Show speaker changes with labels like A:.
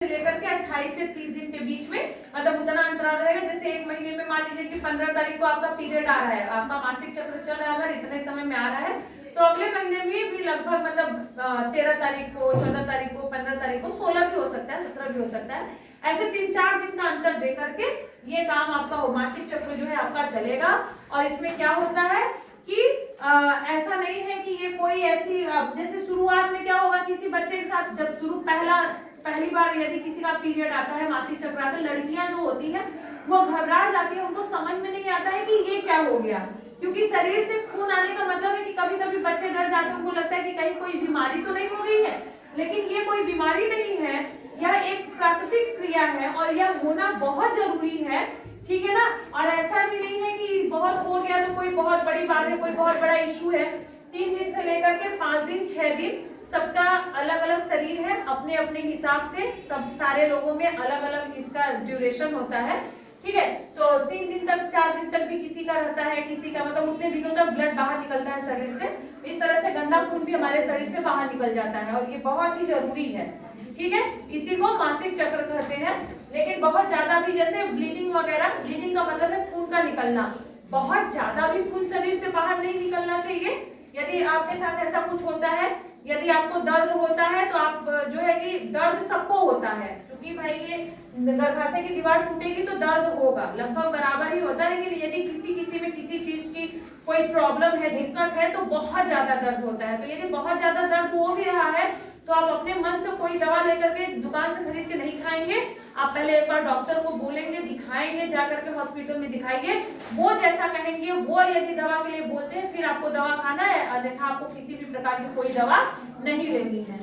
A: लेकर के 28 से 30 दिन के बीच में, मतलब उतना अंतराल रहेगा। जैसे एक महीने में मान लीजिए कि 15 तारीख को आपका पीरियड आ रहा है, आपका मासिक चक्र चल रहा है, अगर इतने समय में आ रहा है तो अगले महीने में भी लगभग मतलब 13 तारीख को, 14 तारीख को, 15 तारीख को, 16 भी हो सकता है, 17 भी हो सकता है। ऐसे 3-4 दिन का अंतर दे करके ये काम आपका मासिक चक्र जो है आपका चलेगा। और इसमें क्या होता है कि ऐसा नहीं है कि ये कोई ऐसी, जैसे शुरुआत में क्या होगा, किसी बच्चे के साथ जब पहली बार यदि किसी का पीरियड आता है, मासिक चक्र आता है, लड़कियां जो होती है वो घबरा जाती है, उनको समझ में नहीं आता है कि ये क्या हो गया, क्योंकि शरीर से खून आने का मतलब है कि कभी कभी बच्चे डर जाते हैं, उनको लगता है कि कहीं कोई बीमारी तो नहीं हो गई है, लेकिन ये कोई बीमारी नहीं है, यह एक प्राकृतिक क्रिया है और यह होना बहुत जरूरी है, ठीक है ना। और ऐसा भी नहीं है कि बहुत हो गया तो कोई बहुत बड़ी बात है, कोई बहुत बड़ा इशू है। 3 दिन से लेकर के 5 दिन, 6 दिन, सबका अलग अलग शरीर है, अपने अपने हिसाब से सब सारे लोगों में अलग अलग इसका ड्यूरेशन होता है, ठीक है। तो 3 दिन तक, 4 दिन तक भी किसी का रहता है, किसी का मतलब उतने दिनों तक ब्लड बाहर निकलता है शरीर से, इस तरह से गंदा खून भी हमारे शरीर से बाहर निकल जाता है और ये बहुत ही जरूरी है, ठीक है। इसी को मासिक चक्र कहते हैं। लेकिन बहुत ज्यादा भी, जैसे ब्लीडिंग वगैरह, ब्लीडिंग का मतलब है खून का निकलना, बहुत ज्यादा भी खून शरीर से बाहर नहीं निकलना चाहिए। यदि आपके साथ ऐसा कुछ होता है, यदि आपको दर्द होता है तो आप जो है कि दर्द सबको होता है, क्योंकि भाई ये गर्भाशय की दीवार टूटेगी तो दर्द होगा, लगभग बराबर ही होता है। लेकिन यदि किसी में किसी चीज की कोई प्रॉब्लम है, दिक्कत है, तो बहुत ज्यादा दर्द होता है। तो यदि बहुत ज्यादा दर्द हो भी रहा है तो आप अपने मन से कोई दवा लेकर के दुकान से खरीद के नहीं खाएंगे, आप पहले एक बार डॉक्टर को बोलेंगे, दिखाएंगे, जाकर के हॉस्पिटल में दिखाइए, वो जैसा कहेंगे, वो यदि दवा के लिए बोलते हैं फिर आपको दवा खाना है, अन्यथा आपको किसी भी प्रकार की कोई दवा नहीं लेनी है।